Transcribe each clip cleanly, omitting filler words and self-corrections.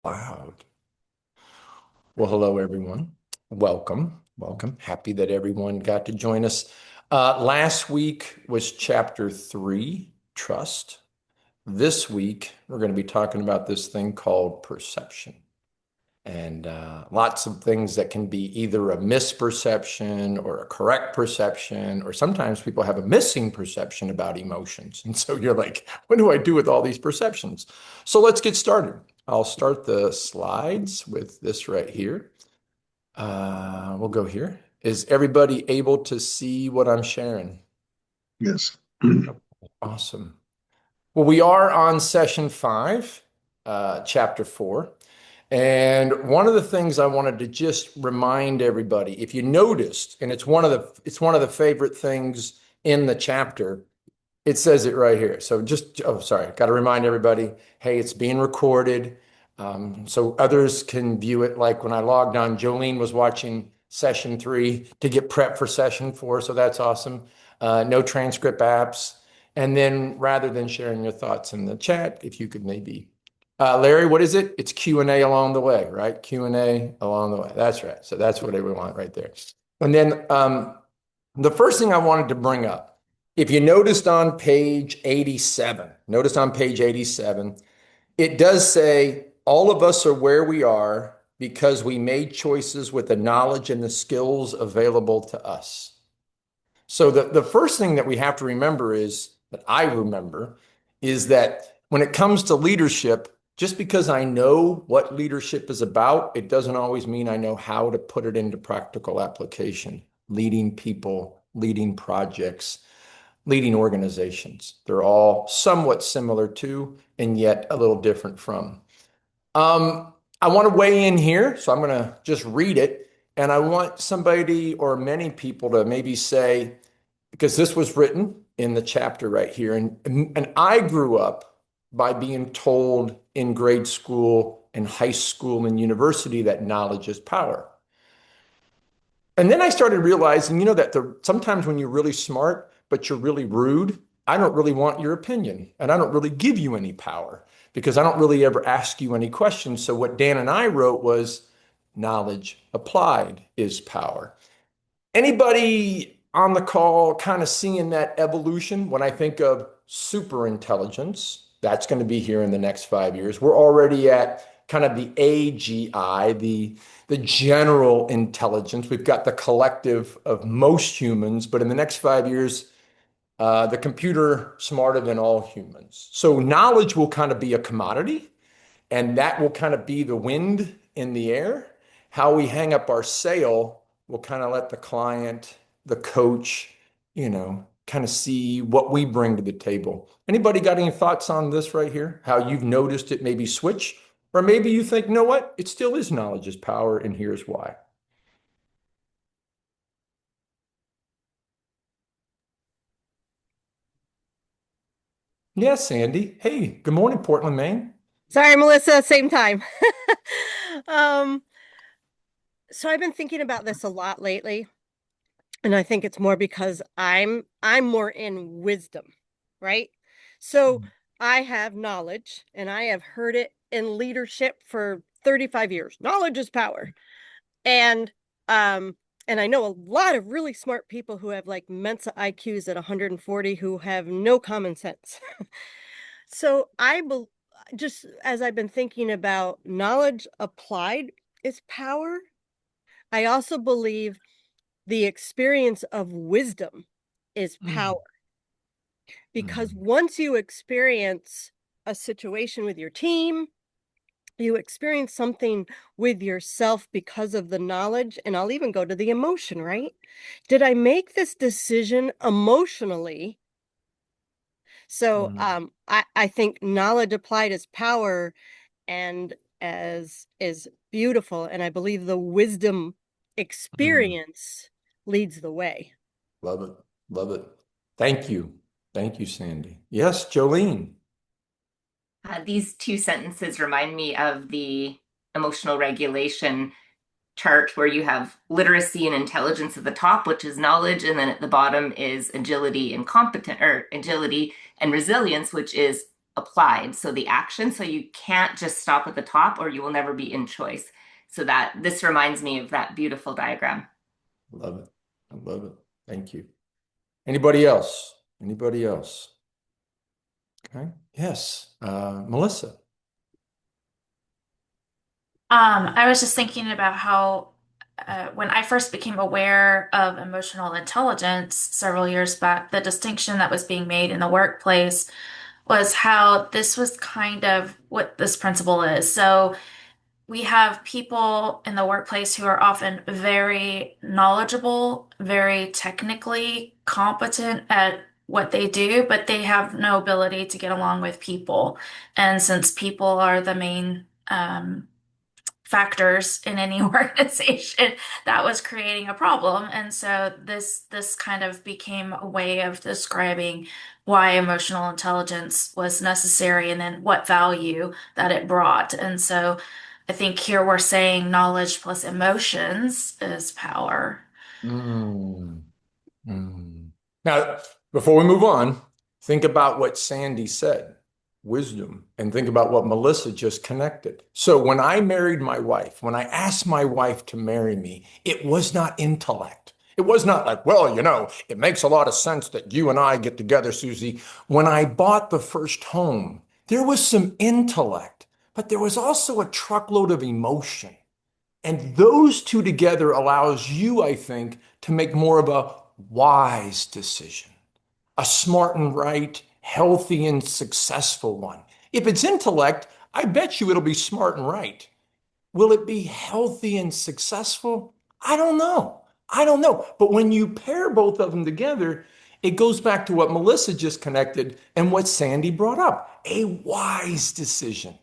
Loud. Well, hello, everyone. Welcome. Welcome. Happy that everyone got to join us. Last week was chapter 3, trust. This week, we're going to be talking about this thing called perception. And lots of things that can be either a misperception or a correct perception, or sometimes people have a missing perception about emotions. And so you're like, what do I do with all these perceptions? So let's get started. I'll start the slides with this right here. We'll go here. Is everybody able to see what I'm sharing? Yes. Awesome. Well, we are on session 5, chapter 4. And one of the things I wanted to just remind everybody, if you noticed, and it's one of the favorite things in the chapter, it says it right here. So sorry, got to remind everybody, hey, it's being recorded, so others can view it. Like when I logged on, Jolene was watching session 3 to get prep for session 4, so that's awesome. No transcript apps. And then rather than sharing your thoughts in the chat, if you could maybe Larry, what is it? It's Q&A along the way, right? Q&A along the way. That's right. So that's what we want right there. And then the first thing I wanted to bring up, if you noticed on page 87, it does say all of us are where we are because we made choices with the knowledge and the skills available to us. So the first thing that we have to remember is that I remember is that when it comes to leadership, just because I know what leadership is about, it doesn't always mean I know how to put it into practical application. Leading people, leading projects, leading organizations. They're all somewhat similar to, and yet a little different from. I want to weigh in here, so I'm going to just read it. And I want somebody or many people to maybe say, because this was written in the chapter right here. And I grew up by being told in grade school and high school and university that knowledge is power. And then I started realizing, that sometimes when you're really smart, but you're really rude, I don't really want your opinion. And I don't really give you any power because I don't really ever ask you any questions. So what Dan and I wrote was knowledge applied is power. Anybody on the call kind of seeing that evolution? When I think of super intelligence, that's going to be here in the next 5 years. We're already at kind of the AGI, the general intelligence. We've got the collective of most humans, but in the next 5 years, the computer smarter than all humans. So knowledge will kind of be a commodity, and that will kind of be the wind in the air. How we hang up our sail will kind of let the client, the coach, kind of see what we bring to the table. Anybody got any thoughts on this right here? How you've noticed it maybe switch? Or maybe you think, you know what? It still is knowledge is power, and here's why. Yes, Sandy. Hey, good morning, Portland, Maine. Sorry, Melissa, same time. Um, so I've been thinking about this a lot lately, and I think it's more because I'm more in wisdom, right? So I have knowledge and I have heard it in leadership for 35 years. Knowledge is power. And um and I know a lot of really smart people who have like Mensa IQs at 140 who have no common sense. So just as I've been thinking about knowledge applied is power, I also believe the experience of wisdom is Mm, power because mm, once you experience a situation with your team, you experience something with yourself because of the knowledge, and I'll even go to the emotion, right? Did I make this decision emotionally? So mm, I think knowledge applied is power and as is beautiful. And I believe the wisdom mm. experience leads the way. Love it. Love it. Thank you. Thank you, Sandy. Yes, Jolene. These two sentences remind me of the emotional regulation chart where you have literacy and intelligence at the top, which is knowledge, and then at the bottom is agility and resilience, which is applied. So the action, so you can't just stop at the top or you will never be in choice. So that this reminds me of that beautiful diagram. Love it. I love it. Thank you. Anybody else? Anybody else? Okay. Yes. Melissa. I was just thinking about how when I first became aware of emotional intelligence several years back, the distinction that was being made in the workplace was how this was kind of what this principle is. So we have people in the workplace who are often very knowledgeable, very technically competent at what they do, but they have no ability to get along with people. And since people are the main factors in any organization, that was creating a problem. And so this kind of became a way of describing why emotional intelligence was necessary and then what value that it brought. And so I think here we're saying knowledge plus emotions is power. Mm, mm. Now, before we move on, think about what Sandy said, wisdom, and think about what Melissa just connected. So when I married my wife, when I asked my wife to marry me, it was not intellect. It was not like, well, it makes a lot of sense that you and I get together, Susie. When I bought the first home, there was some intellect, but there was also a truckload of emotion. And those two together allows you, I think, to make more of a wise decision, a smart and right, healthy and successful one. If it's intellect, I bet you it'll be smart and right. Will it be healthy and successful? I don't know. I don't know. But when you pair both of them together, it goes back to what Melissa just connected and what Sandy brought up, a wise decision.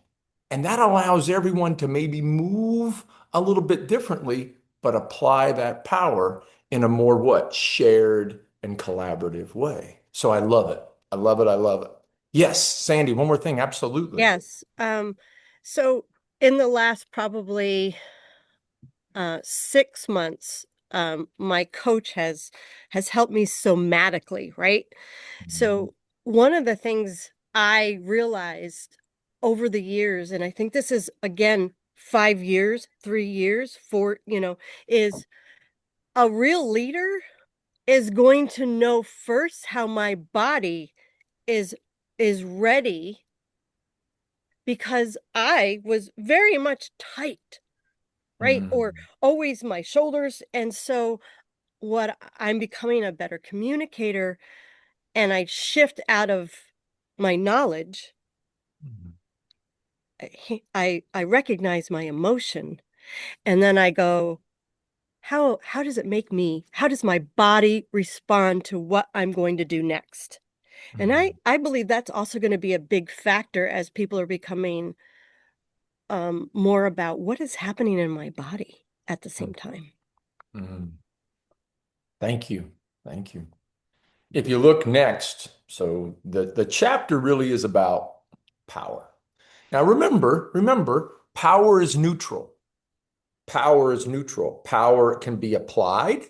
And that allows everyone to maybe move a little bit differently, but apply that power in a more what? Shared and collaborative way. So I love it. I love it. I love it. Yes, Sandy, one more thing. Absolutely. Yes. So in the last probably 6 months, my coach has helped me somatically, right? Mhm. So one of the things I realized over the years, and I think this is again 5 years, 3 years, four, is a real leader is going to know first how my body is is ready because I was very much tight, right? Or Mhm. always my shoulders. And so what I'm becoming a better communicator and I shift out of my knowledge, Mhm. I recognize my emotion and then I go, how does it make me? How does my body respond to what I'm going to do next? And Mhm. I believe that's also going to be a big factor as people are becoming more about what is happening in my body at the same time. Mhm. Thank you. Thank you. If you look next, so the chapter really is about power. Now remember, power is neutral. Power is neutral. Power can be applied.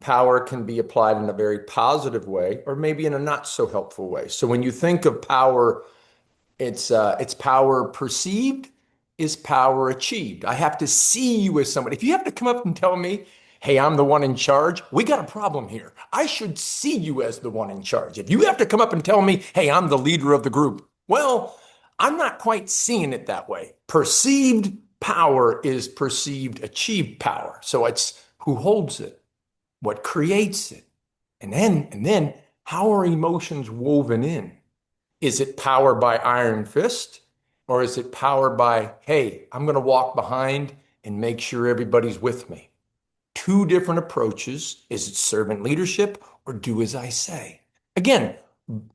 Power can be applied in a very positive way, or maybe in a not so helpful way. So when you think of power, it's power perceived is power achieved. I have to see you as somebody. If you have to come up and tell me, hey, I'm the one in charge, we got a problem here. I should see you as the one in charge. If you have to come up and tell me, hey, I'm the leader of the group, well, I'm not quite seeing it that way. Perceived power is perceived achieved power. So it's who holds it, what creates it, and then how are emotions woven in? Is it power by iron fist? Or is it power by, hey, I'm going to walk behind and make sure everybody's with me? Two different approaches. Is it servant leadership or do as I say? Again,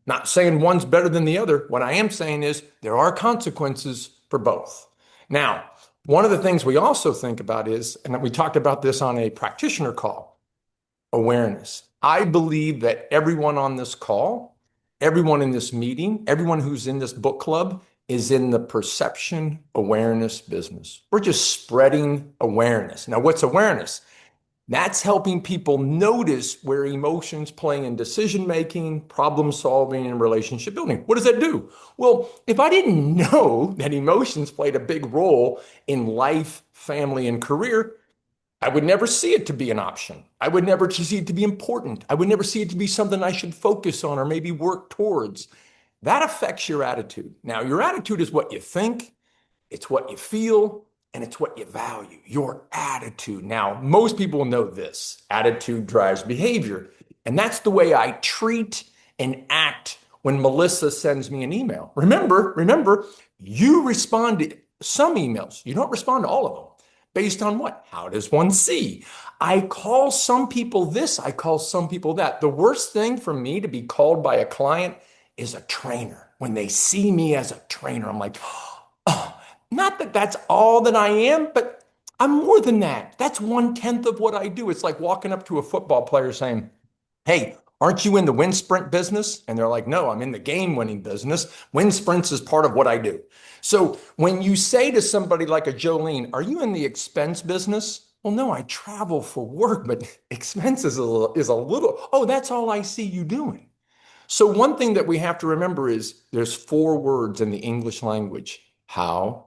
not saying one's better than the other. What I am saying is there are consequences for both. Now, one of the things we also think about is, and we talked about this on a practitioner call, awareness. I believe that everyone on this call, everyone in this meeting, everyone who's in this book club is in the perception awareness business. We're just spreading awareness. Now, what's awareness? That's helping people notice where emotions play in decision making, problem solving, and relationship building. What does that do? Well, if I didn't know that emotions played a big role in life, family, and career, I would never see it to be an option. I would never see it to be important. I would never see it to be something I should focus on or maybe work towards. That affects your attitude. Now, your attitude is what you think, it's what you feel, and it's what you value, your attitude. Now, most people know this attitude drives behavior. And that's the way I treat and act when Melissa sends me an email. Remember, you respond to some emails, you don't respond to all of them. Based on what? How does one see? I call some people this, I call some people that. The worst thing for me to be called by a client is a trainer. When they see me as a trainer, I'm like, oh, not that that's all that I am, but I'm more than that. That's 1/10 of what I do. It's like walking up to a football player saying, hey, aren't you in the wind sprint business? And they're like, no, I'm in the game winning business. Wind sprints is part of what I do. So when you say to somebody like a Jolene, are you in the expense business? Well, no, I travel for work, but expenses is a little, oh, that's all I see you doing. So one thing that we have to remember is there's 4 words in the English language. How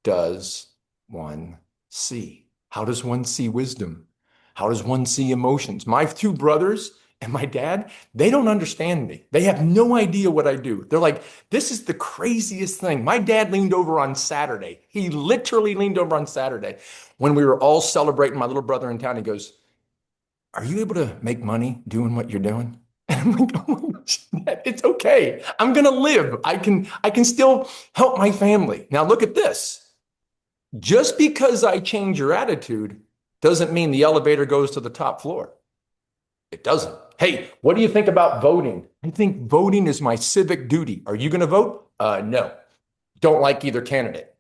does one see? How does one see wisdom? How does one see emotions? My 2 brothers and my dad, they don't understand me. They have no idea what I do. They're like, this is the craziest thing. My dad leaned over on Saturday. He literally leaned over on Saturday when we were all celebrating my little brother in town. He goes, are you able to make money doing what you're doing? And I'm like, oh my gosh, Dad, it's okay. I'm gonna live. I can still help my family. Now look at this. Just because I change your attitude doesn't mean the elevator goes to the top floor. It doesn't. Hey, what do you think about voting? I think voting is my civic duty. Are you going to vote? No. Don't like either candidate.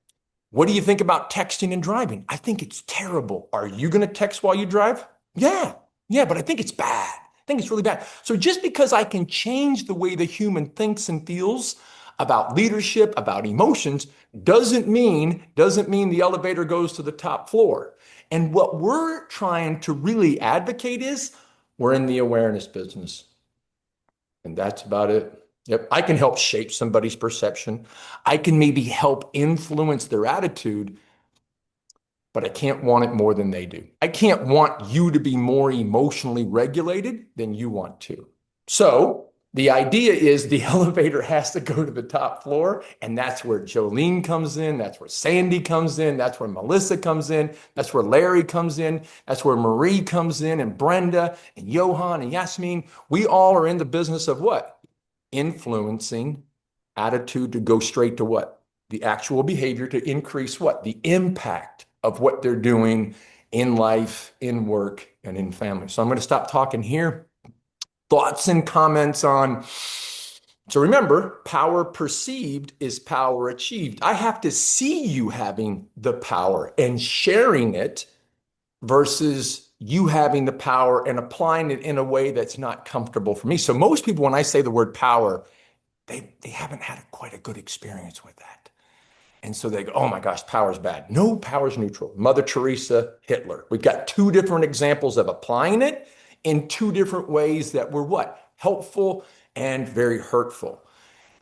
What do you think about texting and driving? I think it's terrible. Are you going to text while you drive? Yeah. Yeah, but I think it's bad. I think it's really bad. So just because I can change the way the human thinks and feels about leadership, about emotions, doesn't mean the elevator goes to the top floor. And what we're trying to really advocate is we're in the awareness business. And that's about it. Yep. I can help shape somebody's perception. I can maybe help influence their attitude, but I can't want it more than they do. I can't want you to be more emotionally regulated than you want to. So the idea is the elevator has to go to the top floor, and that's where Jolene comes in. That's where Sandy comes in. That's where Melissa comes in. That's where Larry comes in. That's where Marie comes in, and Brenda and Johan and Yasmin. We all are in the business of what? Influencing attitude to go straight to what? The actual behavior to increase what? The impact of what they're doing in life, in work, and in family. So I'm going to stop talking here. Thoughts and comments on. So remember, power perceived is power achieved. I have to see you having the power and sharing it versus you having the power and applying it in a way that's not comfortable for me. So most people, when I say the word power, they haven't had quite a good experience with that. And so they go, oh my gosh, power's bad. No, power's neutral. Mother Teresa, Hitler. We've got 2 different examples of applying it in 2 different ways that were what? Helpful and very hurtful.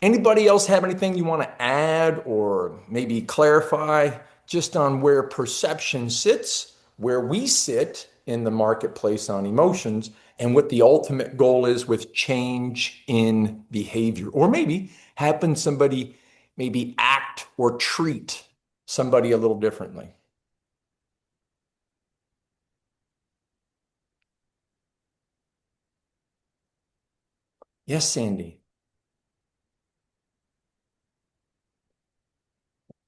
Anybody else have anything you want to add or maybe clarify just on where perception sits, where we sit in the marketplace on emotions, and what the ultimate goal is with change in behavior? Or maybe having somebody maybe act or treat somebody a little differently. Yes, Sandy.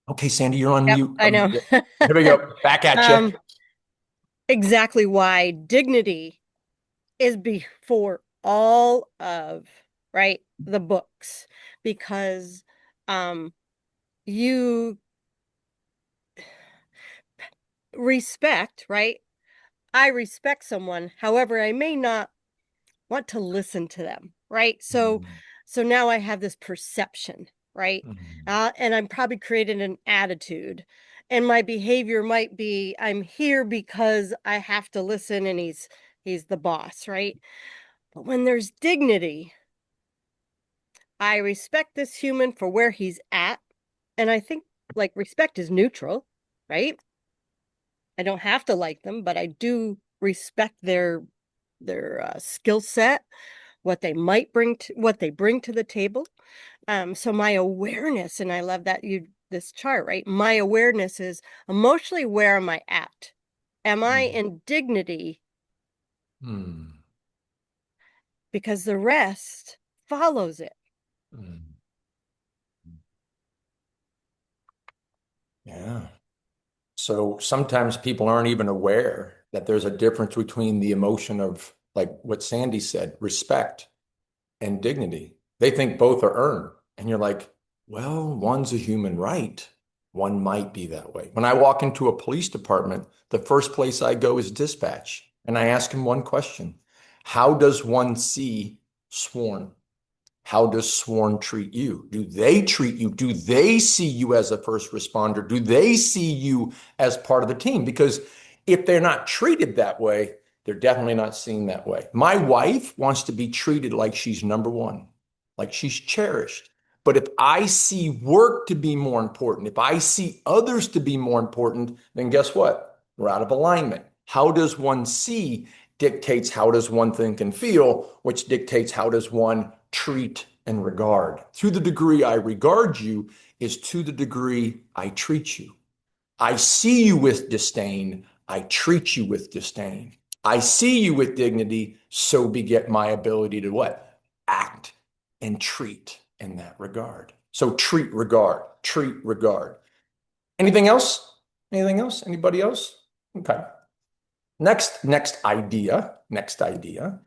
Okay, Sandy, you're on Yep, mute. I know. Here we go. Back at you. Um, exactly why dignity is before all of, right, the books, because um you respect, right? I respect someone, however, I may not want to listen to them, right? So now I have this perception, right? Mhm. And I'm probably creating an attitude. And my behavior might be, I'm here because I have to listen and he's the boss, right? But when there's dignity, I respect this human for where he's at. And I think like respect is neutral, right? I don't have to like them, but I do respect their skill set, what they might bring to what they bring to the table. So my awareness, and I love that you this chart, right? My awareness is emotionally, where am I at? Am I Mm. in dignity? Mm. Because the rest follows it. Mm. Yeah. So sometimes people aren't even aware that there's a difference between the emotion of, like what Sandy said, respect and dignity. They think both are earned. And you're like, well, one's a human right. One might be that way. When I walk into a police department, the first place I go is dispatch. And I ask them one question. How does one see sworn? How does sworn treat you? Do they treat you? Do they see you as a first responder? Do they see you as part of the team? Because if they're not treated that way, they're definitely not seen that way. My wife wants to be treated like she's number one, like she's cherished. But if I see work to be more important, if I see others to be more important, then guess what? We're out of alignment. How does one see dictates how does one think and feel, which dictates how does one treat and regard. To the degree I regard you is to the degree I treat you. I see you with disdain, I treat you with disdain. I see you with dignity, so beget my ability to what? Act and treat in that regard. So treat, regard, treat, regard. Anything else? Anything else? Anybody else? Okay. Next idea. Next idea.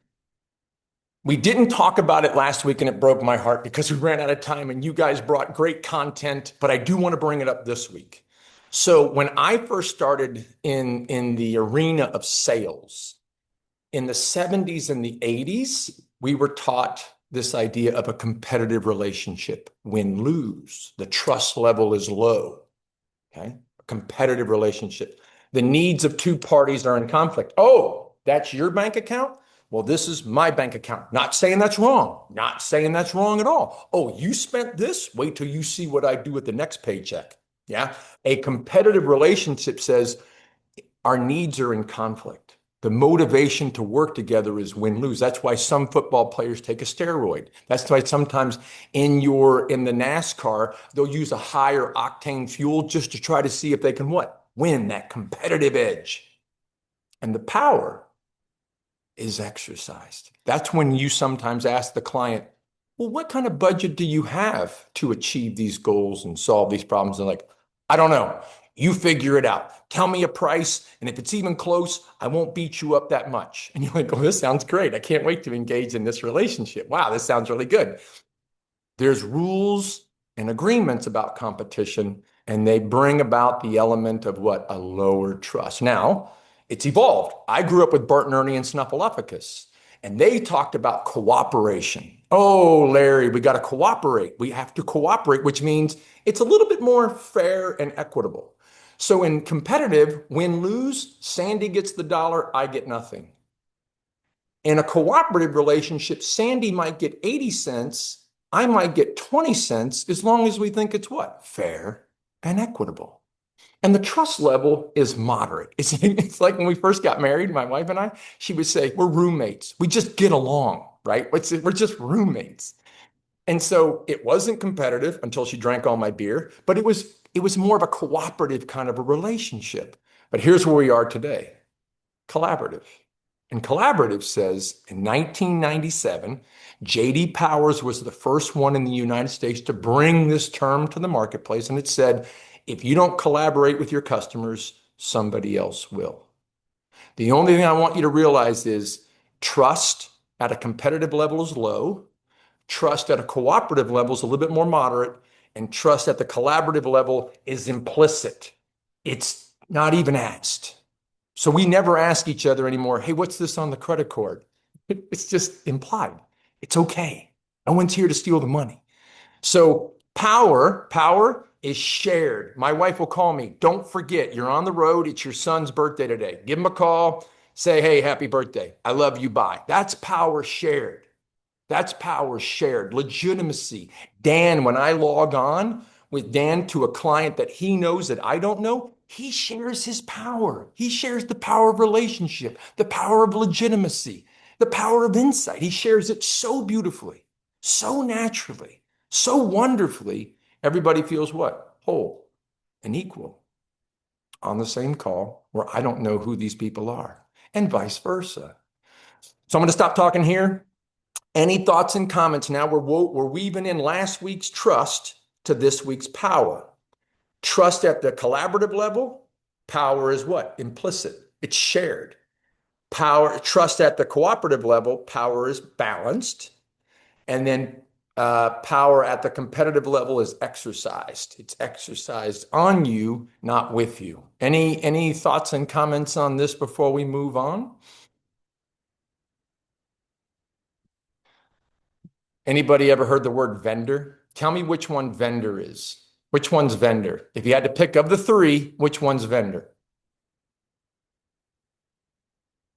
We didn't talk about it last week and it broke my heart because we ran out of time and you guys brought great content, but I do want to bring it up this week. So when I first started in the arena of sales in the 70s and the 80s, we were taught this idea of a competitive relationship, win-lose. The trust level is low. Okay. A competitive relationship. The needs of two parties are in conflict. Oh, that's your bank account? Well, this is my bank account. Not saying that's wrong. Not saying that's wrong at all. Oh, you spent this? Wait till you see what I do with the next paycheck. Yeah. A competitive relationship says our needs are in conflict. The motivation to work together is win-lose. That's why some football players take a steroid. That's why sometimes in the NASCAR, they'll use a higher octane fuel just to try to see if they can what? Win that competitive edge. And the power is exercised. That's when you sometimes ask the client, well, what kind of budget do you have to achieve these goals and solve these problems? And like, I don't know. You figure it out. Tell me a price. And if it's even close, I won't beat you up that much. And you're like, oh, this sounds great. I can't wait to engage in this relationship. Wow, this sounds really good. There's rules and agreements about competition, and they bring about the element of what? A lower trust. Now, it's evolved. I grew up with Bert and Ernie and Snuffleupagus, and they talked about cooperation. Oh, Larry, we got to cooperate. We have to cooperate, which means it's a little bit more fair and equitable. So in competitive, win-lose, Sandy gets the dollar, I get nothing. In a cooperative relationship, Sandy might get 80 cents, I might get 20 cents, as long as we think it's what? Fair and equitable. And the trust level is moderate. It's like when we first got married, my wife and I, she would say, we're roommates. We just get along, right? We're just roommates. And so it wasn't competitive until she drank all my beer, but it was more of a cooperative kind of a relationship. But here's where we are today, collaborative. And collaborative says in 1997, J.D. Powers was the first one in the United States to bring this term to the marketplace. And it said, if you don't collaborate with your customers, somebody else will. The only thing I want you to realize is trust at a competitive level is low. Trust at a cooperative level is a little bit more moderate. And trust at the collaborative level is implicit. It's not even asked. So we never ask each other anymore, hey, what's this on the credit card? It's just implied. It's okay. No one's here to steal the money. So power is shared. My wife will call me. Don't forget, you're on the road. It's your son's birthday today. Give him a call. Say, hey, happy birthday. I love you. Bye. That's power shared. That's power shared. Legitimacy. Dan, when I log on with Dan to a client that he knows that I don't know, he shares his power. He shares the power of relationship, the power of legitimacy, the power of insight. He shares it so beautifully, so naturally, so wonderfully. Everybody feels what? Whole and equal on the same call where I don't know who these people are, and vice versa. So I'm going to stop talking here. Any thoughts and comments? Now we're weaving in last week's trust to this week's power. Trust at the collaborative level, power is what? Implicit. It's shared. Power, trust at the cooperative level, power is balanced. And then power at the competitive level is exercised. It's exercised on you, not with you. Any thoughts and comments on this before we move on? Anybody ever heard the word vendor? Tell me which one vendor is. Which one's vendor? If you had to pick of the three, which one's vendor?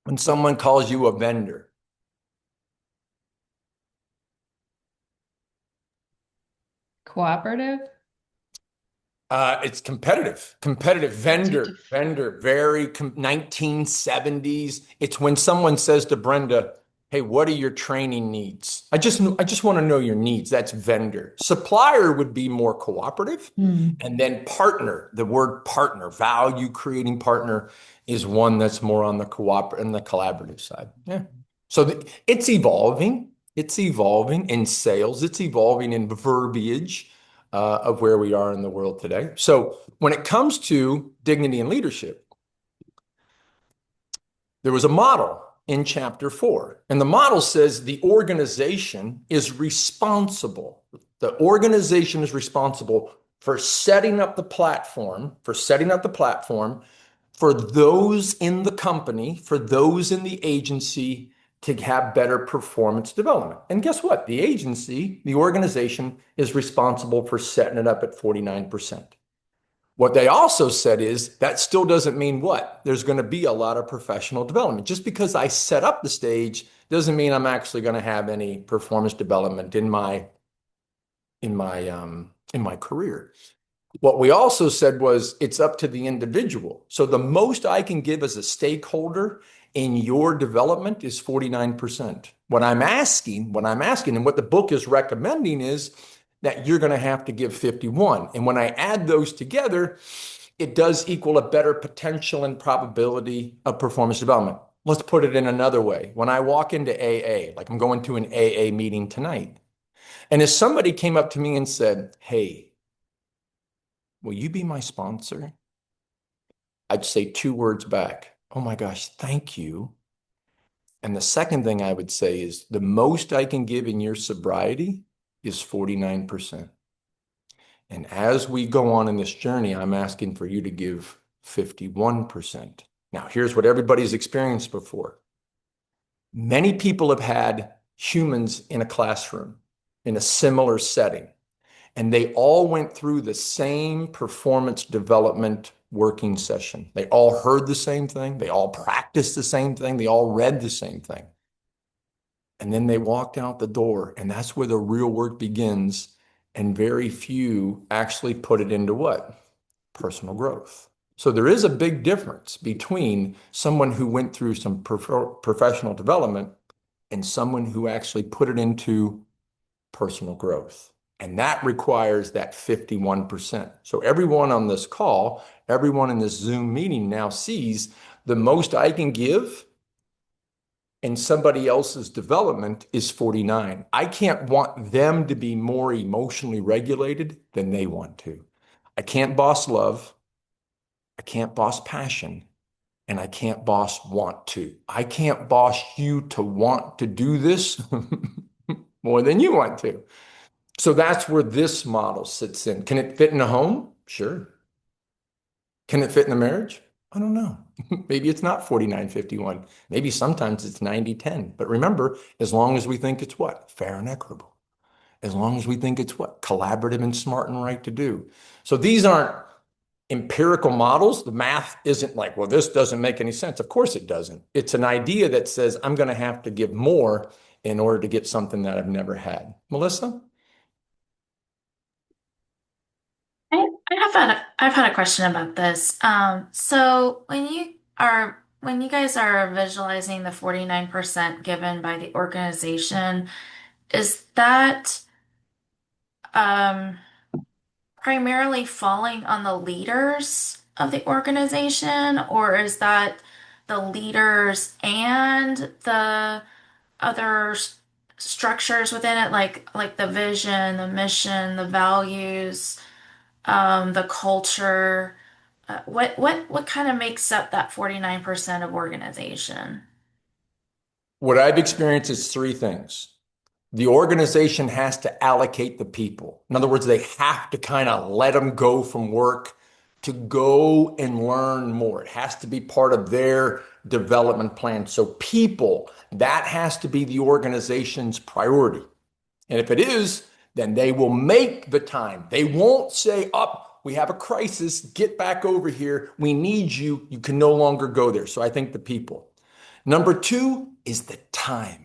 When someone calls you a vendor. Cooperative? It's competitive vendor, very 1970s. It's when someone says to Brenda, hey, what are your training needs? I just want to know your needs. That's vendor. Supplier would be more cooperative. And then partner, the word partner, value creating partner is one that's more on the and the collaborative side. Yeah. So it's evolving. It's evolving in sales. It's evolving in verbiage of where we are in the world today. So when it comes to dignity and leadership, there was a model in chapter 4, and the model says the organization is responsible. The organization is responsible for setting up the platform, for those in the company, for those in the agency to have better performance development. And guess what? The agency, the organization is responsible for setting it up at 49%. What they also said is that still doesn't mean what? There's going to be a lot of professional development. Just because I set up the stage doesn't mean I'm actually going to have any performance development in my career. What we also said was it's up to the individual. So the most I can give as a stakeholder in your development is 49%. What I'm asking, and what the book is recommending is that you're going to have to give 51. And when I add those together, it does equal a better potential and probability of performance development. Let's put it in another way. When I walk into AA, like I'm going to an AA meeting tonight, and if somebody came up to me and said, hey, will you be my sponsor? I'd say 2 words back. Oh my gosh, thank you. And the second thing I would say is the most I can give in your sobriety is 49%. And as we go on in this journey, I'm asking for you to give 51%. Now, here's what everybody's experienced before. Many people have had humans in a classroom in a similar setting, and they all went through the same performance development working session. They all heard the same thing. They all practiced the same thing. They all read the same thing. And then they walked out the door, and that's where the real work begins. And very few actually put it into what? Personal growth. So there is a big difference between someone who went through some professional development and someone who actually put it into personal growth. And that requires that 51%. So everyone on this call, everyone in this Zoom meeting now sees the most I can give in somebody else's development is 49. I can't want them to be more emotionally regulated than they want to. I can't boss love. I can't boss passion. And I can't boss want to. I can't boss you to want to do this more than you want to. So that's where this model sits in. Can it fit in a home? Sure. Can it fit in a marriage? I don't know. Maybe it's not 49-51. Maybe sometimes it's 90-10. But remember, as long as we think it's what? Fair and equitable. as long as we think it's what? Collaborative and smart and right to do. So these aren't empirical models. The math isn't like, well, this doesn't make any sense. Of course it doesn't. It's an idea that says I'm going to have to give more in order to get something that I've never had. Melissa? I've had a question about this. So when you guys are visualizing the 49% given by the organization, is that um, primarily falling on the leaders of the organization, or is that the leaders and the other structures within it, like the vision, the mission, the values, the culture? What kind of makes up that 49% of organization? What I've experienced is three things. The organization has to allocate the people. In other words, they have to kind of let them go from work to go and learn more. It has to be part of their development plan. So people, that has to be the organization's priority. And if it is, then they will make the time. They won't say, up, we have a crisis, get back over here. We need you. You can no longer go there. So I think the people. Number two is the time.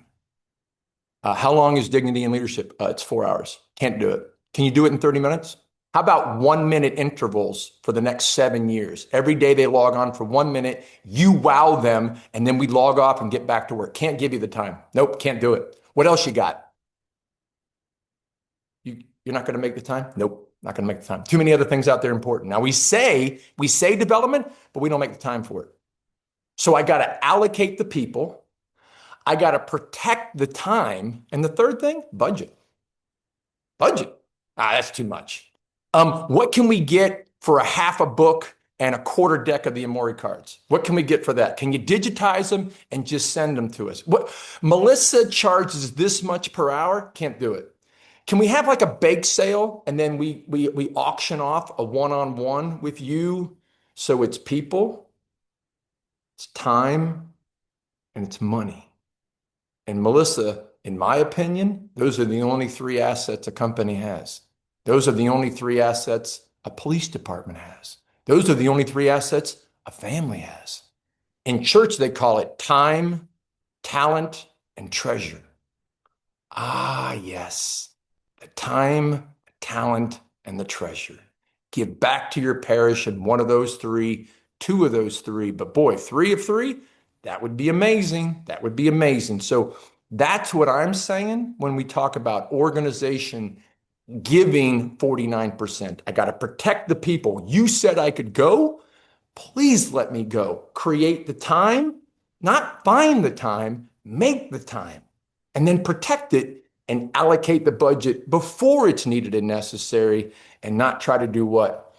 How long is dignity and leadership? It's 4 hours. Can't do it. Can you do it in 30 minutes? How about 1 minute intervals for the next 7 years? Every day they log on for 1 minute, you wow them, and then we log off and get back to work. Can't give you the time. Nope, can't do it. What else you got? You're not going to make the time? Nope, not going to make the time. Too many other things out there important. Now we say development, but we don't make the time for it. So I got to allocate the people. I got to protect the time. And the third thing, budget. Budget. That's too much. What can we get for a half a book and a quarter deck of the Amori cards? What can we get for that? Can you digitize them and just send them to us? What Melissa charges this much per hour? Can't do it. Can we have like a bake sale and then we auction off a one-on-one with you? So it's people, it's time, and it's money. And Melissa, in my opinion, those are the only three assets a company has. Those are the only three assets a police department has. Those are the only three assets a family has. In church, they call it time, talent, and treasure. Ah, yes. The time, talent, and the treasure. Give back to your parish in one of those three, two of those three. But boy, three of three, that would be amazing. That would be amazing. So that's what I'm saying when we talk about organization giving 49%. I got to protect the people. You said I could go. Please let me go. Create the time, not find the time, make the time, and then protect it and allocate the budget before it's needed and necessary, and not try to do what?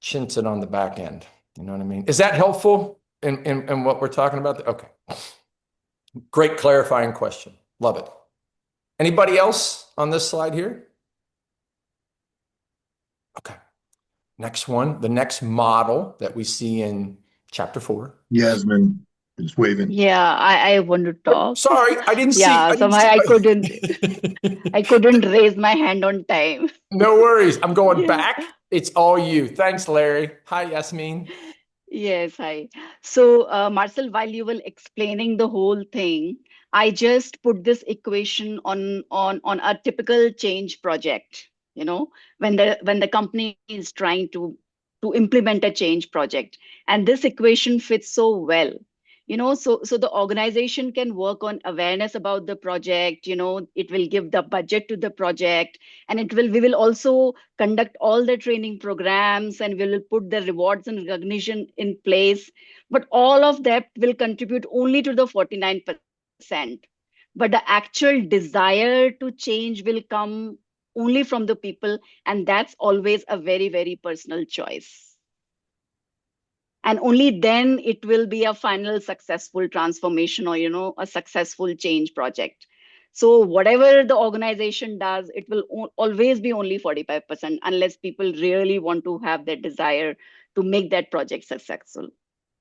Chintz it on the back end. You know what I mean? Is that helpful in what we're talking about? Okay. Great clarifying question. Love it. Anybody else on this slide here? Okay. Next one, the next model that we see in chapter 4. Yasmin is waving. Yeah, I want to talk. Sorry, I didn't see. Yeah, I didn't somehow see. I couldn't raise my hand on time. No worries. I'm going Yeah. back. It's all you. Thanks, Larry. Hi, Yasmin. Yes, hi. So, Marcel, while you were explaining the whole thing, I just put this equation on a typical change project. You know, when the company is trying to implement a change project, and this equation fits so well. You know, so the organization can work on awareness about the project. You know, it will give the budget to the project, and we will also conduct all the training programs, and we will put the rewards and recognition in place. But all of that will contribute only to the 49%. But the actual desire to change will come only from the people, and that's always a very, very personal choice. And only then it will be a final successful transformation, or, you know, a successful change project. So whatever the organization does, it will always be only 45% unless people really want to have that desire to make that project successful.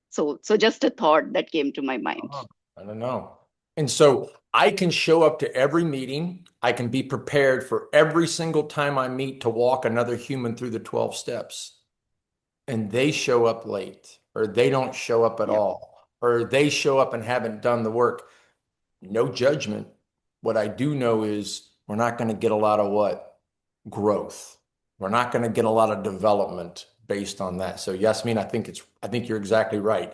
So just a thought that came to my mind. Oh, I don't know. And so I can show up to every meeting. I can be prepared for every single time I meet to walk another human through the 12 steps. And they show up late, or they don't show up at Yep. all, or they show up and haven't done the work. No judgment. What I do know is we're not going to get a lot of what? Growth. We're not going to get a lot of development based on that. So Yasmin, I think you're exactly right.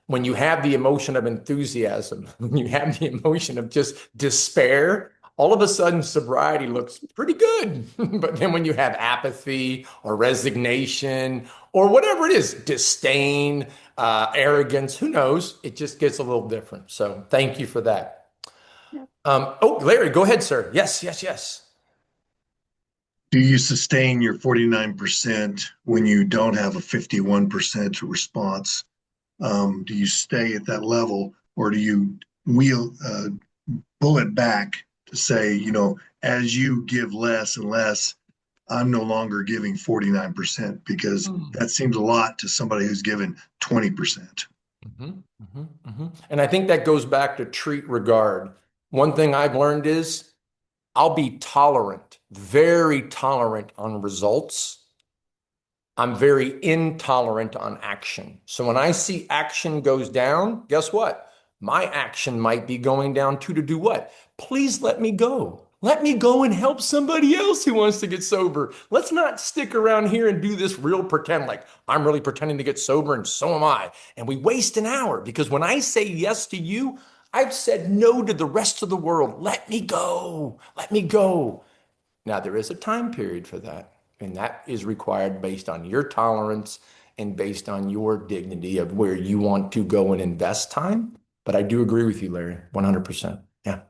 When you have the emotion of enthusiasm, when you have the emotion of just despair, all of a sudden sobriety looks pretty good. But then when you have apathy or resignation or whatever it is, disdain, arrogance, who knows? It just gets a little different. So thank you for that. Yep. Oh, Larry, go ahead, sir. Yes, yes, yes. Do you sustain your 49% when you don't have a 51% response? Do you stay at that level, or do you pull it back to say, as you give less and less, I'm no longer giving 49% because that seems a lot to somebody who's given 20%. And I think that goes back to treat regard. One thing I've learned is I'll be tolerant, very tolerant on results. I'm very intolerant on action. So when I see action goes down, guess what? My action might be going down too, to do what? Please let me go. Let me go and help somebody else who wants to get sober. Let's not stick around here and do this real pretend like I'm really pretending to get sober and so am I. And we waste an hour because when I say yes to you, I've said no to the rest of the world. Let me go. Let me go. Now, there is a time period for that, and that is required based on your tolerance and based on your dignity of where you want to go and invest time. But I do agree with you, Larry, 100%. Yeah.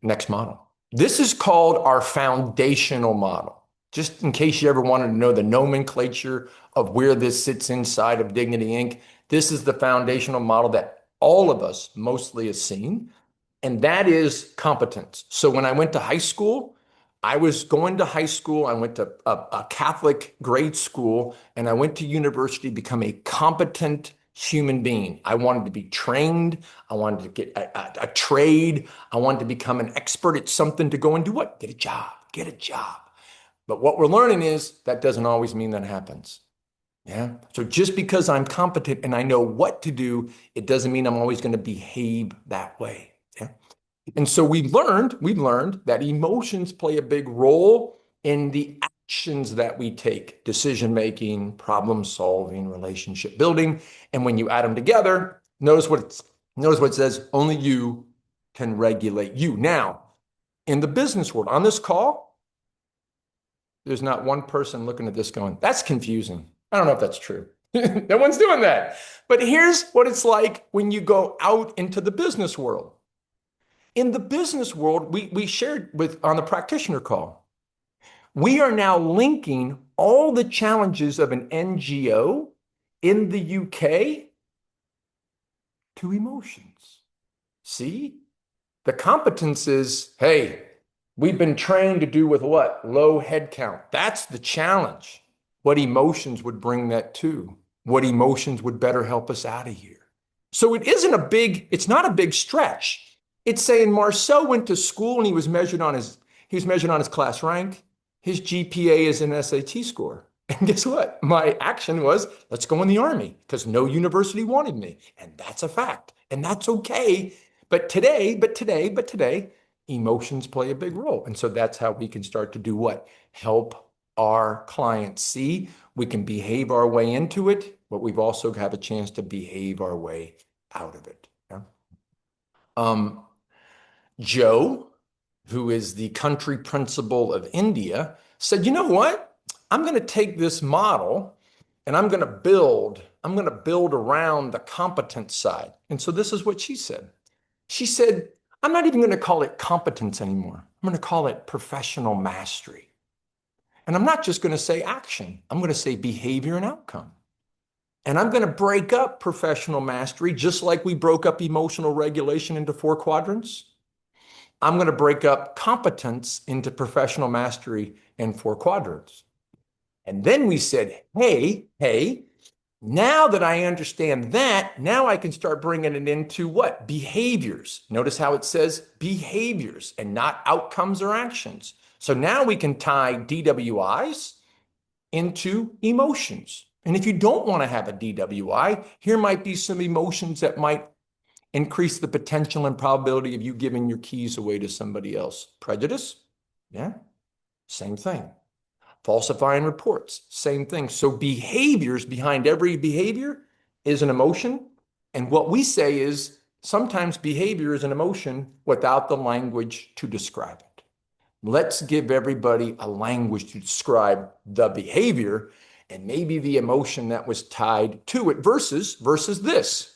Next model. This is called our foundational model. Just in case you ever wanted to know the nomenclature of where this sits inside of Dignity Inc., this is the foundational model that all of us mostly have seen, and that is competence. So when I went to high school, I was going to high school, I went to a Catholic grade school, and I went to university to become a competent human being. I wanted to be trained. I wanted to get a trade. I wanted to become an expert at something to go and do what? Get a job, get a job. But what we're learning is that doesn't always mean that happens. Yeah. So just because I'm competent and I know what to do, it doesn't mean I'm always going to behave that way. Yeah. And so we've learned that emotions play a big role in the actions that we take, decision making, problem solving, relationship building. And when you add them together, notice what it says, only you can regulate you. Now, in the business world, on this call, there's not one person looking at this going, that's confusing. I don't know if that's true. No one's doing that. But here's what it's like when you go out into the business world. In the business world, we shared on the practitioner call, we are now linking all the challenges of an NGO in the UK to emotions. See? The competence is, hey, we've been trained to do with what? Low head count. That's the challenge. What emotions would bring that to? What emotions would better help us out of here? So it's not a big stretch. It's saying Marcel went to school and he was measured on his class rank. His GPA is an SAT score. And guess what? My action was, let's go in the Army because no university wanted me. And that's a fact. And that's okay. But today, emotions play a big role. And so that's how we can start to do what? Help our clients see we can behave our way into it, but we've also got a chance to behave our way out of it. Yeah? Joe, who is the country principal of India, said, you know what? I'm going to take this model and I'm going to build around the competence side. And so this is what she said. She said, I'm not even going to call it competence anymore. I'm going to call it professional mastery. And I'm not just going to say action. I'm going to say behavior and outcome. And I'm going to break up professional mastery just like we broke up emotional regulation into 4 quadrants. I'm going to break up competence into professional mastery in 4 quadrants. And then we said, hey, Now that I understand that, now I can start bringing it into what? Behaviors. Notice how it says behaviors and not outcomes or actions. So now we can tie DWIs into emotions. And if you don't want to have a DWI, here might be some emotions that might increase the potential and probability of you giving your keys away to somebody else. Prejudice? Yeah, same thing. Falsifying reports, same thing. So behaviors behind every behavior is an emotion. And what we say is sometimes behavior is an emotion without the language to describe it. Let's give everybody a language to describe the behavior and maybe the emotion that was tied to it versus this.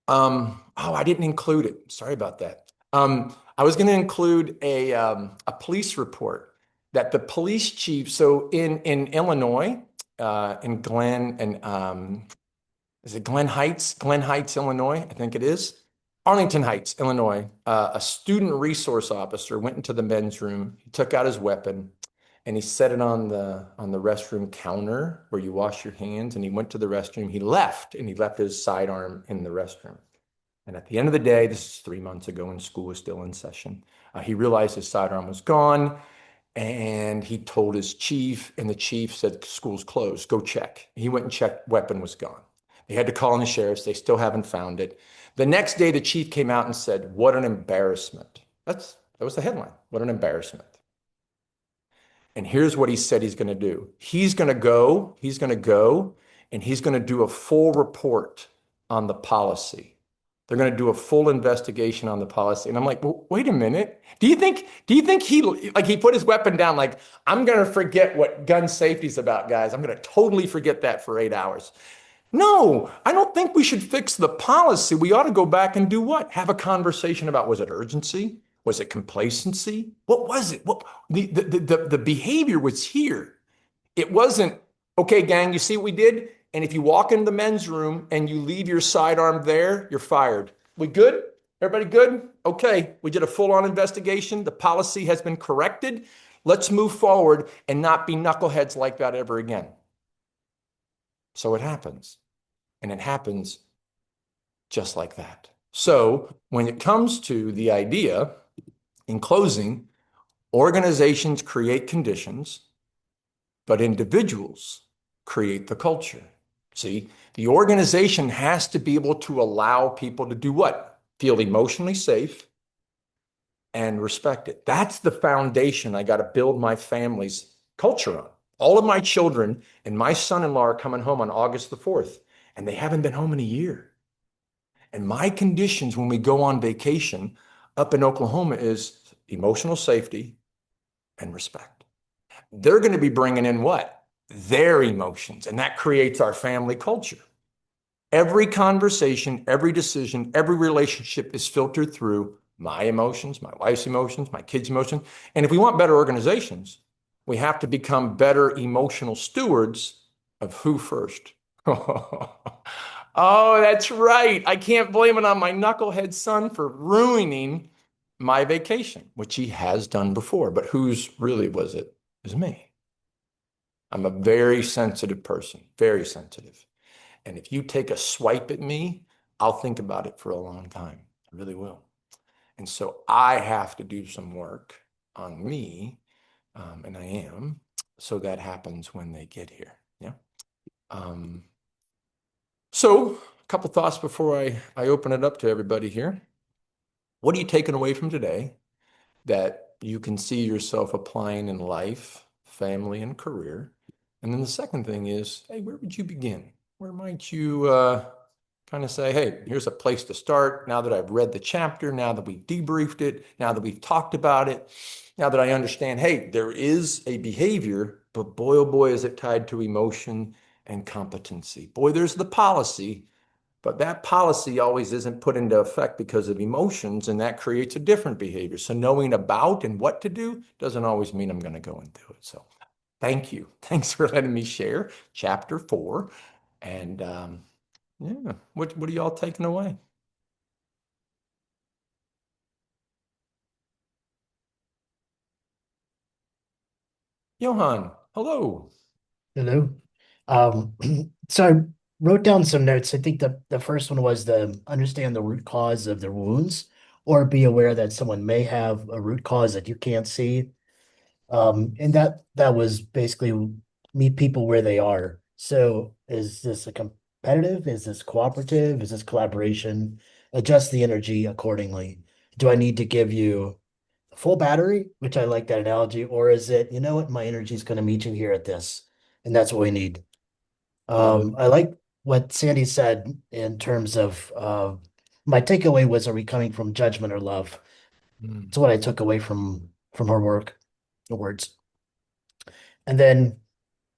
I didn't include it. Sorry about that. I was going to include a police report that the police chief, so in Illinois, in Glen and is it Glen Heights? Glen Heights, Illinois, I think it is. Arlington Heights, Illinois. A student resource officer went into the men's room. He took out his weapon and he set it on the restroom counter where you wash your hands. And he went to the restroom. He left and he left his sidearm in the restroom. And at the end of the day, this is 3 months ago when school was still in session, he realized his sidearm was gone. And he told his chief, and the chief said, school's closed, go check. He went and checked, weapon was gone. They had to call in the sheriffs. They still haven't found it. The next day, the chief came out and said, what an embarrassment. That was the headline. What an embarrassment. And here's what he said he's going to do. He's going to go, and he's going to do a full report on the policy. They're going to do a full investigation on the policy. And I'm like, well, wait a minute. Do you think he put his weapon down like, I'm going to forget what gun safety is about, guys. I'm going to totally forget that for 8 hours. No, I don't think we should fix the policy. We ought to go back and do what? Have a conversation about, was it urgency? Was it complacency? What was it? What the behavior was here. It wasn't, okay, gang, you see what we did? And if you walk into the men's room and you leave your sidearm there, you're fired. We good? Everybody good? Okay, we did a full-on investigation. The policy has been corrected. Let's move forward and not be knuckleheads like that ever again. So it happens. And it happens just like that. So when it comes to the idea, in closing, organizations create conditions, but individuals create the culture. See, the organization has to be able to allow people to do what? Feel emotionally safe and respect it. That's the foundation I got to build my family's culture on. All of my children and my son-in-law are coming home on August the 4th, and they haven't been home in a year. And my conditions when we go on vacation up in Oklahoma is emotional safety and respect. They're going to be bringing in what? Their emotions, and that creates our family culture. Every conversation, every decision, every relationship is filtered through my emotions, my wife's emotions, my kids' emotions. And if we want better organizations, we have to become better emotional stewards of who first? Oh, that's right. I can't blame it on my knucklehead son for ruining my vacation, which he has done before. But whose really was it? It was me. I'm a very sensitive person, very sensitive. And if you take a swipe at me, I'll think about it for a long time. I really will. And so I have to do some work on me, and I am, so that happens when they get here. Yeah. So a couple thoughts before I open it up to everybody here. What are you taking away from today that you can see yourself applying in life, family, and career? And then the second thing is, hey, where would you begin? Where might you kind of say, hey, here's a place to start now that I've read the chapter, now that we've debriefed it, now that we've talked about it, now that I understand, hey, there is a behavior, but boy, oh boy, is it tied to emotion and competency. Boy, there's the policy, but that policy always isn't put into effect because of emotions, and that creates a different behavior. So knowing about and what to do doesn't always mean I'm going to go and do it. So thank you. Thanks for letting me share chapter 4. And yeah, what are y'all taking away? Johan, hello. Hello. Um, so I wrote down some notes. I think the first one was the understand the root cause of the wounds, or be aware that someone may have a root cause that you can't see. And that was basically meet people where they are. So is this a competitive? Is this cooperative? Is this collaboration? Adjust the energy accordingly. Do I need to give you a full battery, which I like that analogy, or is it, you know what, my energy is going to meet you here at this, and that's what we need. Love it. I like what Sandy said in terms of my takeaway was, are we coming from judgment or love? Mm. That's what I took away from her work, the words. And then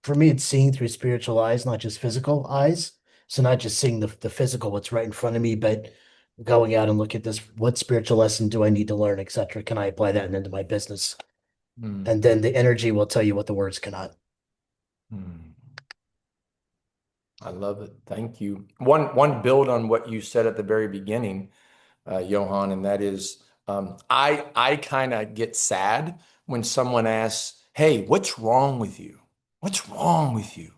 for me, it's seeing through spiritual eyes, not just physical eyes. So not just seeing the physical, what's right in front of me, but going out and look at this, what spiritual lesson do I need to learn, etc. Can I apply that into my business? Mm. And then the energy will tell you what the words cannot. Mm. I love it. Thank you. One build on what you said at the very beginning, Johan, and that is, I kind of get sad when someone asks, "Hey, what's wrong with you? What's wrong with you?"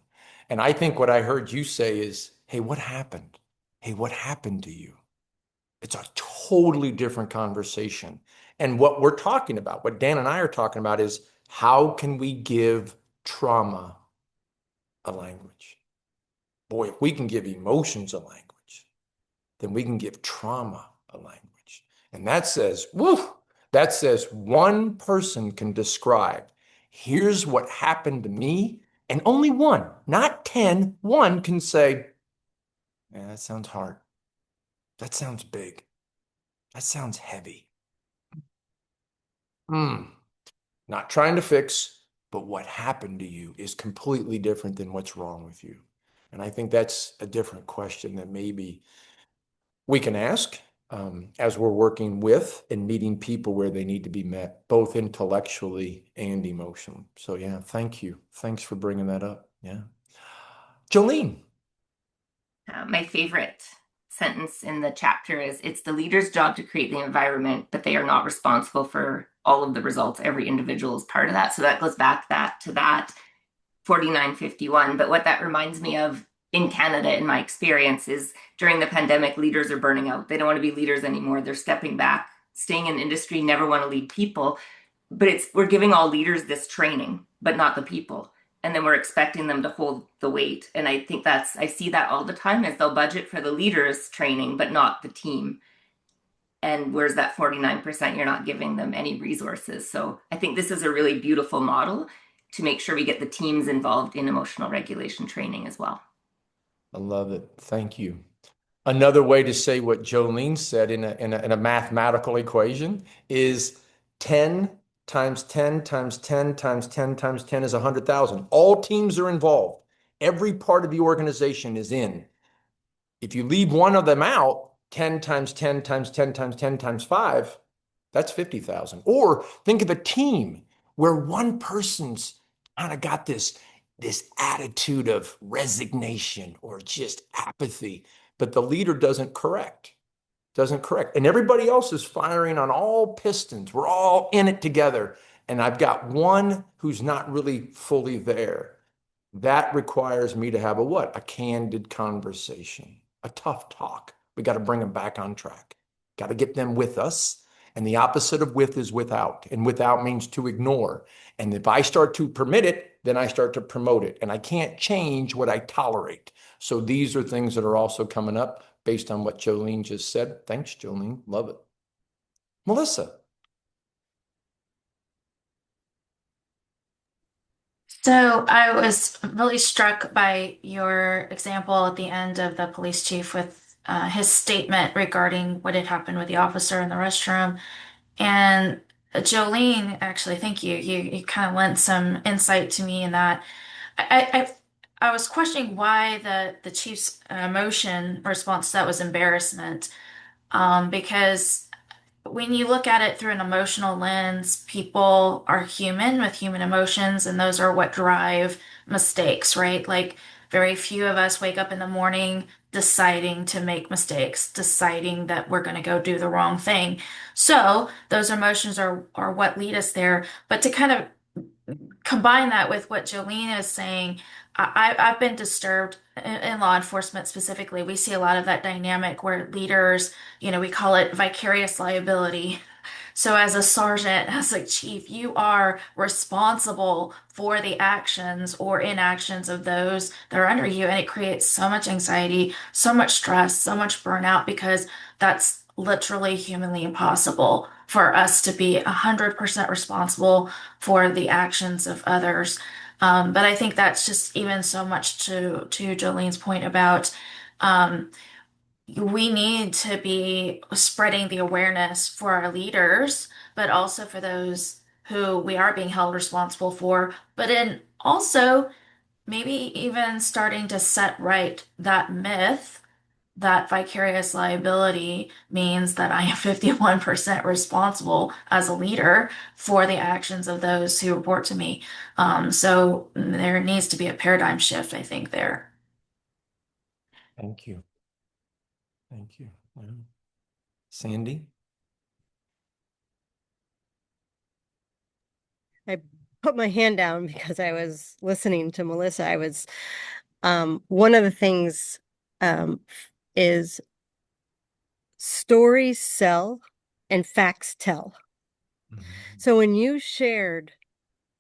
And I think what I heard you say is, "Hey, what happened? Hey, what happened to you?" It's a totally different conversation. And what we're talking about, what Dan and I are talking about, is how can we give trauma a language? Boy, if we can give emotions a language, then we can give trauma a language. And that says, woof, that says one person can describe, here's what happened to me. And only one, not 10, one can say, yeah, that sounds hard. That sounds big. That sounds heavy. Hmm. Not trying to fix, but what happened to you is completely different than what's wrong with you. And I think that's a different question that maybe we can ask as we're working with and meeting people where they need to be met, both intellectually and emotionally. So, yeah, thank you. Thanks for bringing that up. Yeah. Jolene. My favorite sentence in the chapter is it's the leader's job to create the environment, but they are not responsible for all of the results. Every individual is part of that. So that goes back to that 4951. But what that reminds me of in Canada, in my experience, is during the pandemic, leaders are burning out. They don't want to be leaders anymore. They're stepping back, staying in industry, never want to lead people. But it's we're giving all leaders this training, but not the people. And then we're expecting them to hold the weight. And I think I see that all the time is they'll budget for the leaders training, but not the team. And where's that 49%? You're not giving them any resources. So I think this is a really beautiful model to make sure we get the teams involved in emotional regulation training as well. I love it. Thank you. Another way to say what Jolene said in a mathematical equation is 10 times 10 times 10 times 10 times 10 is 100,000. All teams are involved. Every part of the organization is in. If you leave one of them out, 10 times 10 times 10 times 10 times 5, that's 50,000. Or think of a team where one person's kind of got this attitude of resignation or just apathy, but the leader doesn't correct. And everybody else is firing on all pistons. We're all in it together. And I've got one who's not really fully there. That requires me to have a what? A candid conversation, a tough talk. We got to bring them back on track. Got to get them with us. And the opposite of with is without. And without means to ignore. And if I start to permit it, then I start to promote it. And I can't change what I tolerate. So these are things that are also coming up based on what Jolene just said. Thanks, Jolene. Love it. Melissa. So I was really struck by your example at the end of the police chief with his statement regarding what had happened with the officer in the restroom. And Jolene, actually, thank you. You kind of lent some insight to me in that. I was questioning why the chief's emotion response to that was embarrassment. Because when you look at it through an emotional lens, people are human with human emotions, and those are what drive mistakes, right? Like, very few of us wake up in the morning deciding to make mistakes, deciding that we're going to go do the wrong thing. So, those emotions are what lead us there. But to kind of combine that with what Jolene is saying, I've been disturbed in law enforcement specifically. We see a lot of that dynamic where leaders, we call it vicarious liability. So as a sergeant, as a chief, you are responsible for the actions or inactions of those that are under you. And it creates so much anxiety, so much stress, so much burnout because that's literally humanly impossible for us to be 100% responsible for the actions of others. But I think that's just even so much to Jolene's point about we need to be spreading the awareness for our leaders, but also for those who we are being held responsible for, but in also maybe even starting to set right that myth that vicarious liability means that I am 51% responsible as a leader for the actions of those who report to me. So there needs to be a paradigm shift, I think, there. Thank you. Thank you. Wow. Sandy? I put my hand down because I was listening to Melissa. I was one of the things is stories sell and facts tell. So when you shared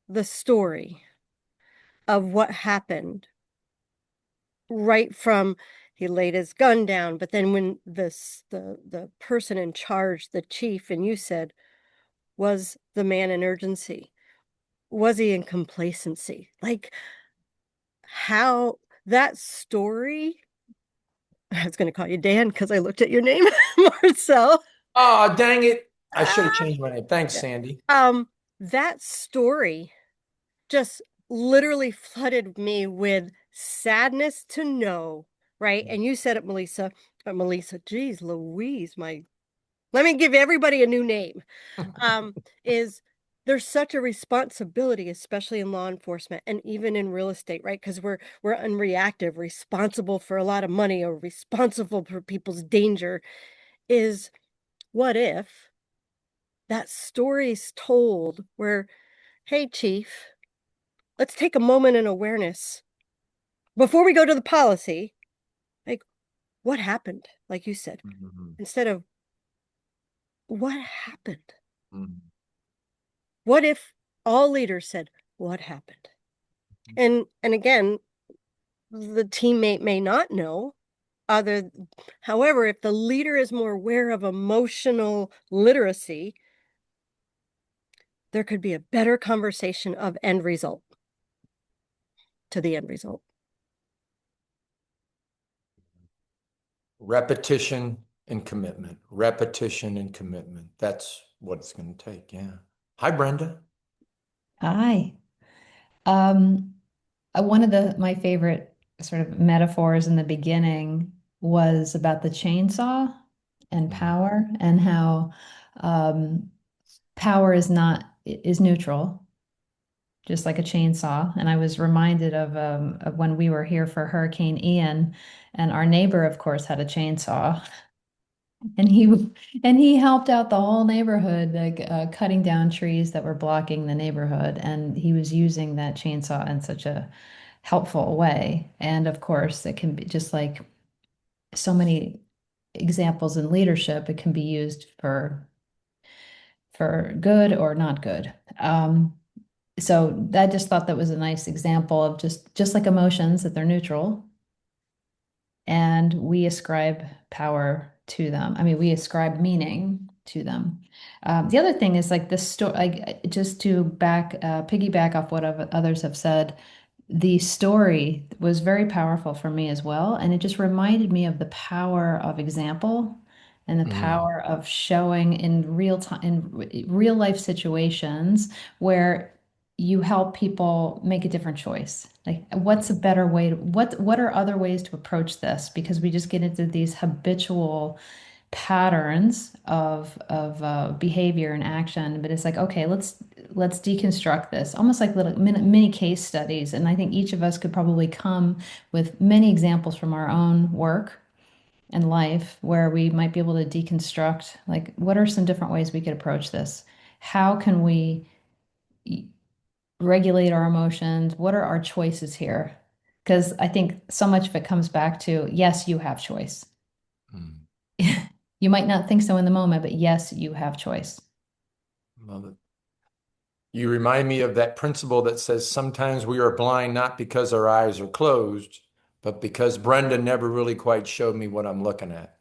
the story of what happened right from he laid his gun down, but then when the person in charge, the chief, and you said, was the man in urgency? Was he in complacency? Like how that story, I was going to call you Dan because I looked at your name, Marcel. Oh, dang it. I should have Ah, changed my name. Thanks, yeah. Sandy. That story just literally flooded me with sadness to know, right? And you said it, Melissa. Melissa, geez, Louise, let me give everybody a new name. Is there's such a responsibility, especially in law enforcement and even in real estate, right? Because we're unreactive, responsible for a lot of money or responsible for people's danger. Is what if that story's told where, hey, chief, let's take a moment in awareness before we go to the policy. Like, what happened? Like you said, Mhm. instead of what happened? Mhm. What if all leaders said, what happened? And again, the teammate may not know other. However, if the leader is more aware of emotional literacy, there could be a better conversation of end result to the end result. Repetition and commitment. Repetition and commitment. That's what it's going to take. Yeah. Hi, Brenda. Hi. Um, One of my favorite sort of metaphors in the beginning was about the chainsaw and Mhm. power and how um, power is neutral, just like a chainsaw. And I was reminded of when we were here for Hurricane Ian, and our neighbor, of course, had a chainsaw. And he helped out the whole neighborhood, like cutting down trees that were blocking the neighborhood. And he was using that chainsaw in such a helpful way. And of course, it can be just like so many examples in leadership, it can be used for good or not good. So I just thought that was a nice example of just like emotions, that they're neutral and we ascribe power to them. I mean, we ascribe meaning to them. The other thing is like this story, like just to piggyback off what others have said, the story was very powerful for me as well. And it just reminded me of the power of example and the Mm. power of showing in real time, in real life situations where you help people make a different choice. Like, what's a better way what are other ways to approach this? Because we just get into these habitual patterns of behavior and action. But it's like, okay, let's deconstruct this, almost like little mini case studies. And I think each of us could probably come with many examples from our own work and life where we might be able to deconstruct, like, what are some different ways we could approach this? How can we regulate our emotions? What are our choices here? Because I think so much of it comes back to, yes, you have choice. Mm, You might not think so in the moment, but yes, you have choice. love it. You remind me of that principle that says sometimes we are blind not because our eyes are closed, but because Brenda never really quite showed me what I'm looking at.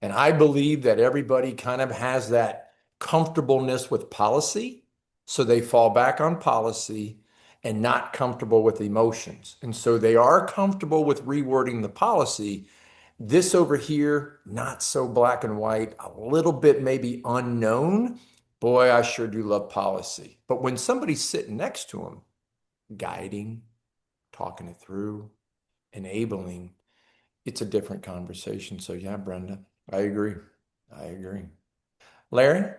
And I believe that everybody kind of has that comfortableness with policy. So they fall back on policy and not comfortable with emotions. And so they are comfortable with rewording the policy. This over here, not so black and white, a little bit maybe unknown. Boy, I sure do love policy. But when somebody's sitting next to them, guiding, talking it through, enabling, it's a different conversation. So yeah, Brenda, I agree. I agree. Larry?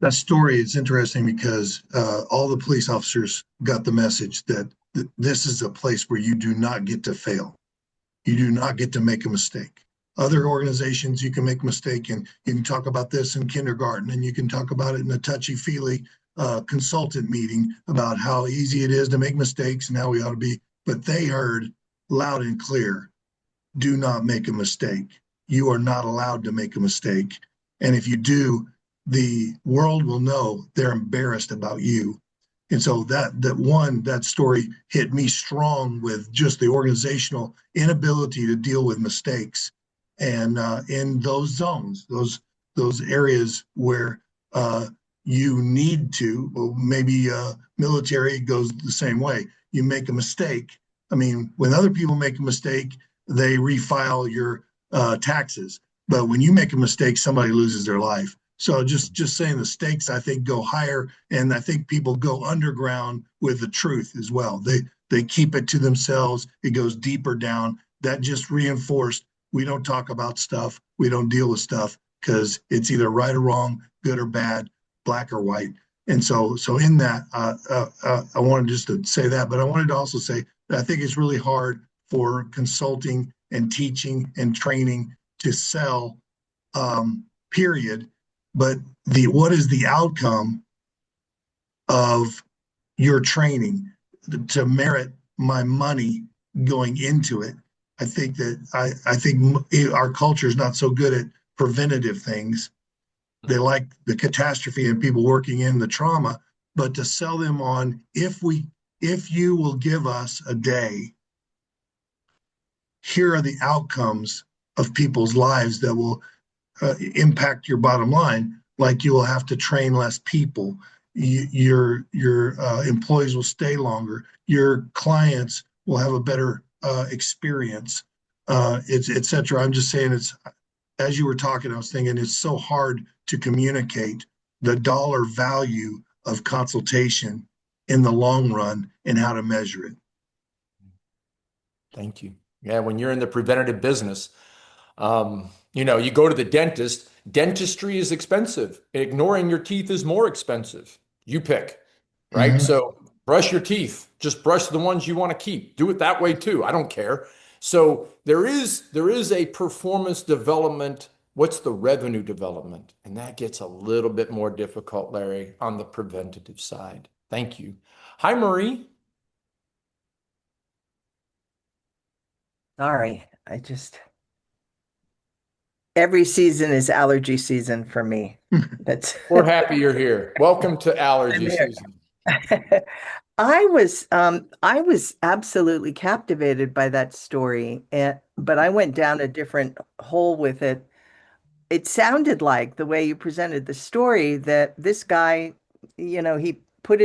That story is interesting because all the police officers got the message that this is a place where you do not get to fail. You do not get to make a mistake. Other organizations, you can make a mistake, and you can talk about this in kindergarten, and you can talk about it in a touchy-feely consultant meeting about how easy it is to make mistakes and how we ought to be. But they heard loud and clear, do not make a mistake. You are not allowed to make a mistake. And if you do, the world will know they're embarrassed about you. And so that story hit me strong with just the organizational inability to deal with mistakes. And in those zones, those areas where you need to, well, maybe military goes the same way. You make a mistake. I mean, when other people make a mistake, they refile your taxes. But when you make a mistake, somebody loses their life. So just saying the stakes, I think, go higher, and I think people go underground with the truth as well. They keep it to themselves. It goes deeper down. That just reinforced. We don't talk about stuff. We don't deal with stuff because it's either right or wrong, good or bad, black or white. And so in that, I wanted just to say that, but I wanted to also say that I think it's really hard for consulting and teaching and training to sell, period. But what is the outcome of your training to merit my money going into it? I think our culture is not so good at preventative things. They like the catastrophe and people working in the trauma, but to sell them on if you will give us a day, here are the outcomes of people's lives that will impact your bottom line. Like you will have to train less people, your employees will stay longer, your clients will have a better experience, et cetera. I'm just saying, it's as you were talking, I was thinking it's so hard to communicate the dollar value of consultation in the long run and how to measure it. Thank you. Yeah, when you're in the preventative business, you go to the dentist, dentistry is expensive. Ignoring your teeth is more expensive. You pick, right? Mm-hmm. So brush your teeth. Just brush the ones you want to keep. Do it that way too. I don't care. So there is a performance development. What's the revenue development? And that gets a little bit more difficult, Larry, on the preventative side. Thank you. Hi, Marie. Sorry, every season is allergy season for me. That's We're happy you're here. Welcome to I'm allergy here. season. I was absolutely captivated by that story, but I went down a different hole with it. It sounded like the way you presented the story that this guy, he put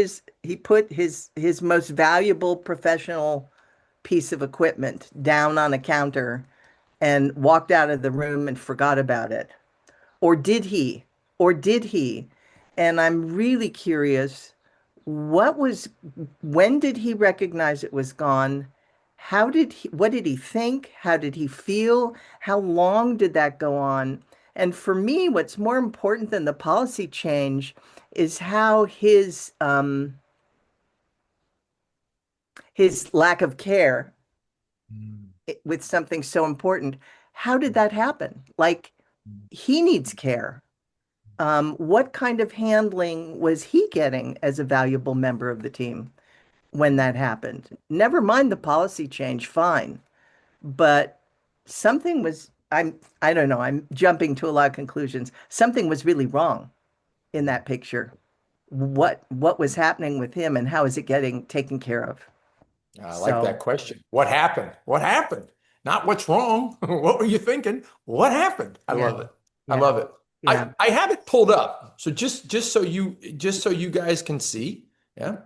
his most valuable professional piece of equipment down on a counter and walked out of the room and forgot about it. Or did he? Or did he? And I'm really curious, what was, when did he recognize it was gone? What did he think? How did he feel? How long did that go on? And for me, what's more important than the policy change is how his lack of care Mm. with something so important, how did that happen? Like, he needs care. What kind of handling was he getting as a valuable member of the team? when that happened. Never mind the policy change, fine. But something was, I don't know, I'm jumping to a lot of conclusions. Something was really wrong in that picture. What was happening with him and how is it getting taken care of? I like that So, question. What happened? What happened? Not what's wrong. What were you thinking? What happened? I yeah, love it. I yeah, love it. yeah. I have it pulled up. So just so you guys can see. Yeah.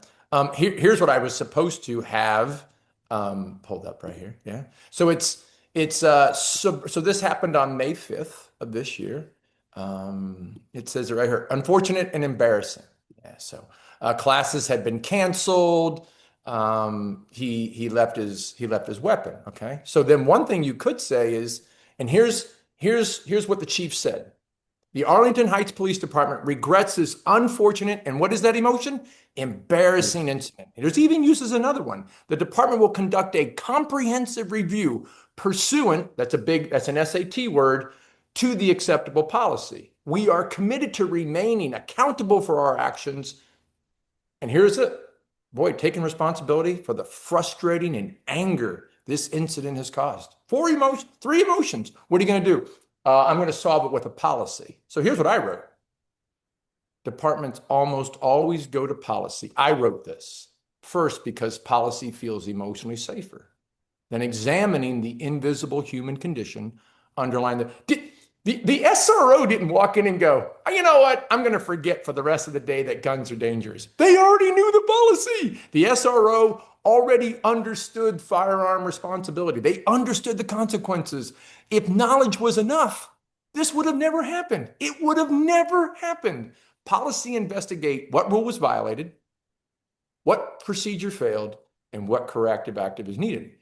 Here's what I was supposed to have pulled up right here. Yeah. So so this happened on May 5th of this year. It says it right here. Unfortunate and embarrassing. Yeah. So classes had been canceled. He left his weapon. Okay. So then one thing you could say is, and here's what the chief said. The Arlington Heights Police Department regrets this unfortunate, and what is that emotion? Embarrassing incident. There's even uses another one. The department will conduct a comprehensive review pursuant, that's an SAT word, to the acceptable policy. We are committed to remaining accountable for our actions. And here's it. Boy, taking responsibility for the frustrating and anger this incident has caused. Three emotions. What are you going to do? I'm going to solve it with a policy. So here's what I wrote. Departments almost always go to policy. I wrote this first because policy feels emotionally safer than examining the invisible human condition underlying the SRO didn't walk in and go, "Oh, you know what? I'm going to forget for the rest of the day that guns are dangerous." They already knew the policy. The SRO already understood firearm responsibility. They understood the consequences. If knowledge was enough, this would have never happened. It would have never happened. Policy investigate what rule was violated, what procedure failed, and what corrective action is needed.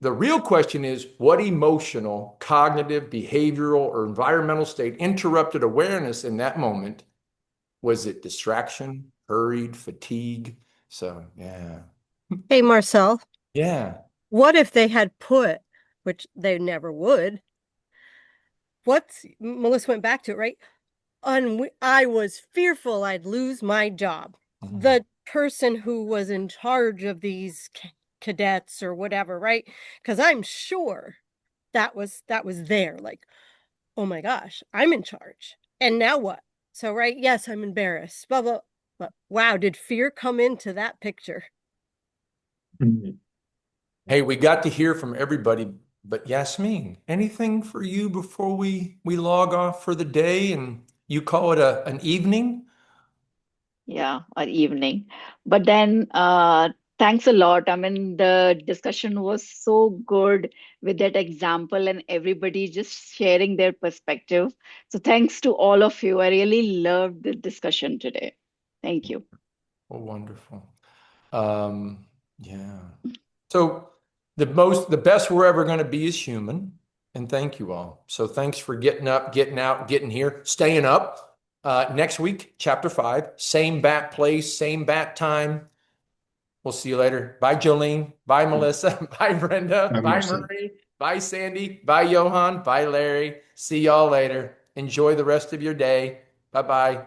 The real question is, what emotional, cognitive, behavioral, or environmental state interrupted awareness in that moment? Was it distraction, hurried, fatigue? So, yeah. Hey, Marcel, Yeah. what if they had put, which they never would, Melissa went back to it, right? I was fearful I'd lose my job. Mhm. The person who was in charge of these cadets or whatever, right? Because I'm sure that was there. Like, oh my gosh, I'm in charge. And now what? So, right, yes, I'm embarrassed. Blah blah. But wow, did fear come into that picture? Mhm. Hey, we got to hear from everybody, but Yasmin, anything for you before we log off for the day and you call it an evening? Yeah, or evening. But then, thanks a lot. I mean, the discussion was so good with that example and everybody just sharing their perspective. So, thanks to all of you. I really loved the discussion today. Thank you. Oh, wonderful. Yeah. So the best we're ever going to be is human. And thank you all. So thanks for getting up, getting out, getting here, staying up. Next week, chapter 5, same bat place, same bat time. We'll see you later. Bye, Jolene. Bye, Melissa. Bye, Brenda. Bye, Bye, Marcel. Marie. Bye, Sandy. Bye, Johan. Bye, Larry. See y'all later. Enjoy the rest of your day. Bye-bye.